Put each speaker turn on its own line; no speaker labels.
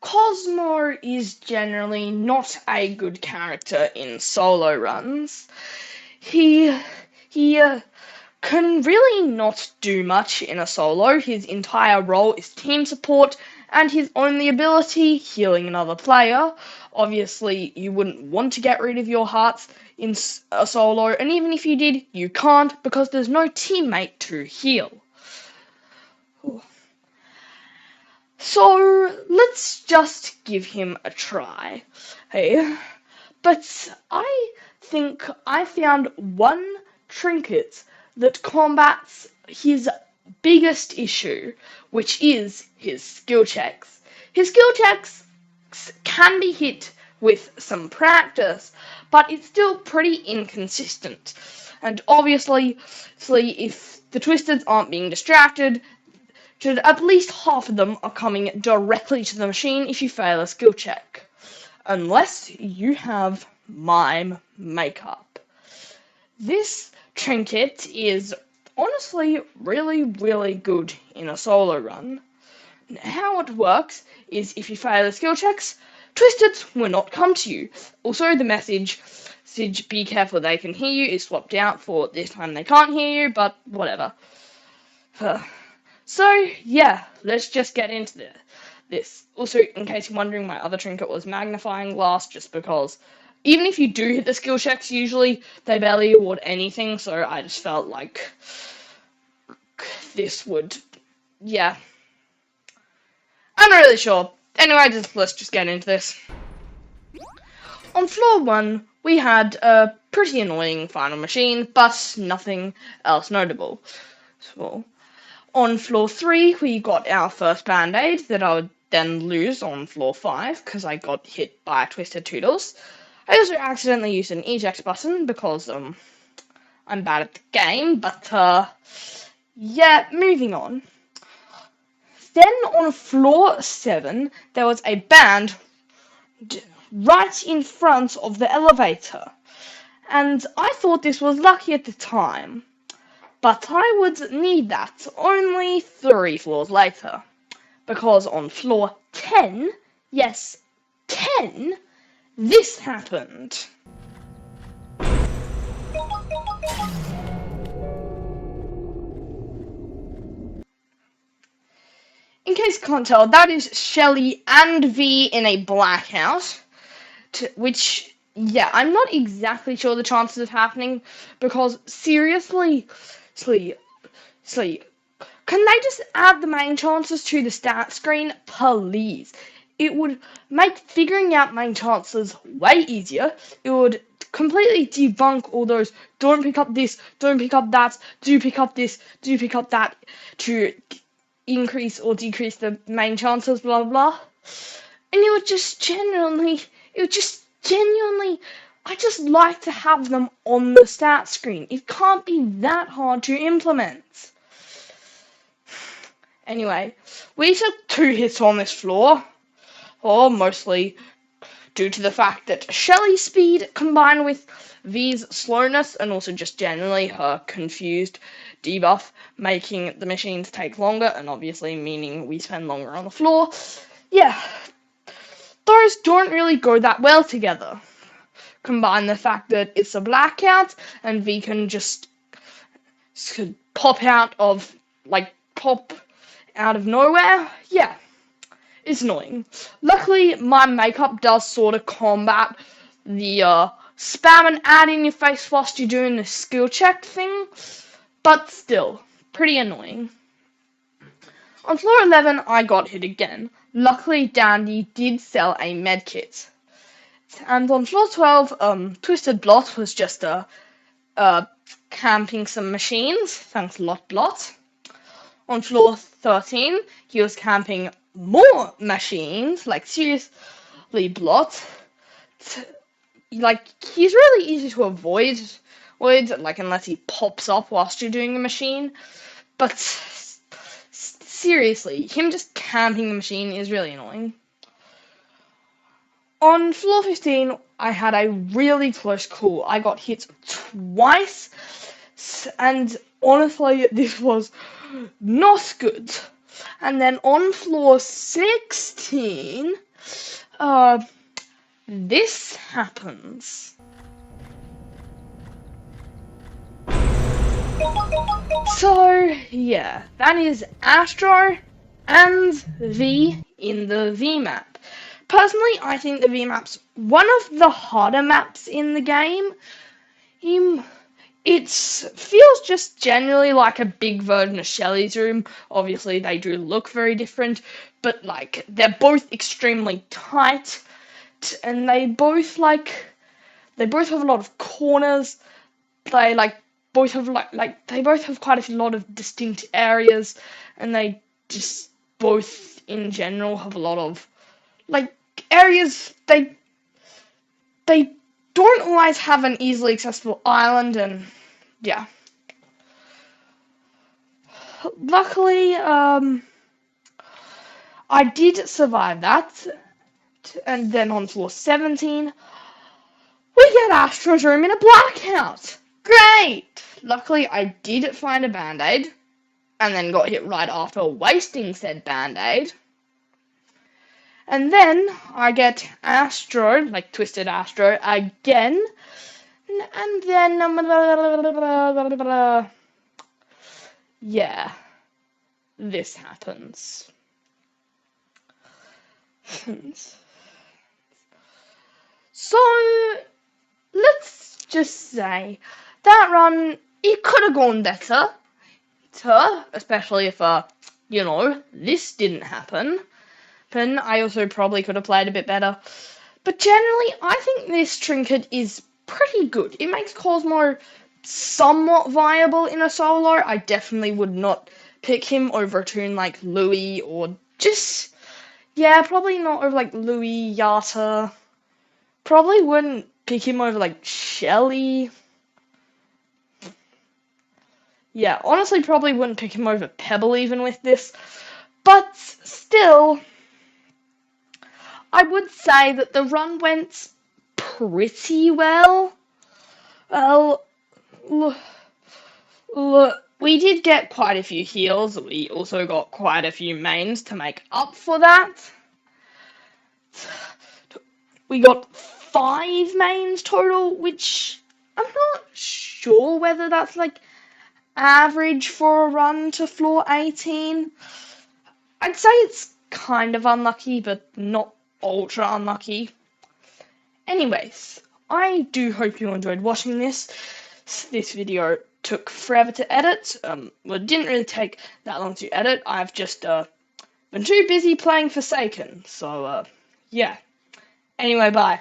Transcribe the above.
Cosmo is generally not a good character in solo runs. He he can really not do much in a solo. His entire role is team support, and his only ability, healing another player. Obviously, you wouldn't want to get rid of your hearts in a solo, and even if you did, you can't because there's no teammate to heal. So let's just give him a try. Hey, but I think I found one trinket that combats his biggest issue, which is his skill checks. His skill checks can be hit with some practice, but it's still pretty inconsistent. And obviously, if the Twisteds aren't being distracted, at least half of them are coming directly to the machine if you fail a skill check. Unless you have mime makeup. This trinket is honestly really, really good in a solo run. How it works is if you fail the skill checks, Twisteds will not come to you. Also, the message be careful they can hear you is swapped out for this time they can't hear you, but whatever. So, yeah, let's just get into this. Also, in case you're wondering, my other trinket was magnifying glass, just because even if you do hit the skill checks, usually they barely award anything, so I just felt like this would, yeah. I'm not really sure. Anyway, let's just get into this. On floor 1, we had a pretty annoying final machine, but nothing else notable. So, on floor 3, we got our first band-aid that I would then lose on floor 5 because I got hit by Twisted Toodles. I also accidentally used an eject button because I'm bad at the game, but yeah, moving on. Then on floor 7, there was a band right in front of the elevator, and I thought this was lucky at the time. But I would need that only 3 floors later, because on floor 10, yes, 10, this happened. In case you can't tell, that is Shelly and V in a blackout, which, yeah, I'm not exactly sure the chances of happening, because seriously, can they just add the main chances to the stat screen, please? It would make figuring out main chances way easier. It would completely debunk all those don't pick up this, don't pick up that, do pick up this, do pick up that to increase or decrease the main chances, blah blah. And it would just genuinely, I just like to have them on the stat screen. It can't be that hard to implement. Anyway, we took 2 hits on this floor, or mostly due to the fact that Shelly's speed combined with V's slowness and also just generally her confused debuff making the machines take longer and obviously meaning we spend longer on the floor. Yeah, those don't really go that well together. Combine the fact that it's a blackout and V can just pop out of nowhere, yeah, it's annoying. Luckily, my makeup does sort of combat the spam and ad in your face whilst you're doing the skill check thing, but still, pretty annoying. On floor 11, I got hit again. Luckily, Dandy did sell a medkit. And on floor 12, Twisted Blot was just camping some machines. Thanks a lot, Blot. On floor 13, he was camping more machines, like seriously, Blot. He's really easy to avoid, unless he pops up whilst you're doing a machine. But seriously, him just camping the machine is really annoying. On floor 15, I had a really close call. I got hit twice, and honestly, this was not good. And then on floor 16, uh, this happens. So, yeah, that is Astro and V in the V map. Personally, I think the V map's one of the harder maps in the game. It feels just generally like a big version of Shelly's room. Obviously, they do look very different, but like they're both extremely tight, and they both have a lot of corners. They both have they both have quite a lot of distinct areas, and they just both in general have a lot of like areas they don't always have an easily accessible island, and yeah. Luckily, I did survive that, and then on floor 17, we get Astro's room in a blackout. Great! Luckily, I did find a band-aid, and then got hit right after wasting said band-aid. And then I get Astro, like Twisted Astro, again, and then, yeah, this happens. So, let's just say that run, it could have gone better, especially if, this didn't happen. But I also probably could have played a bit better. But generally, I think this trinket is pretty good. It makes Cosmo somewhat viable in a solo. I definitely would not pick him over a Toon like Louis or just, yeah, probably not over like Louis, Yata. Probably wouldn't pick him over like Shelly. Yeah, honestly, probably wouldn't pick him over Pebble even with this. But still, I would say that the run went pretty well. Well, we did get quite a few heals. We also got quite a few mains to make up for that. We got 5 mains total, which I'm not sure whether that's like average for a run to floor 18. I'd say it's kind of unlucky, but not ultra unlucky. Anyways, I do hope you enjoyed watching this. This video took forever to edit. It didn't really take that long to edit. I've just been too busy playing Forsaken. So, yeah. Anyway, bye.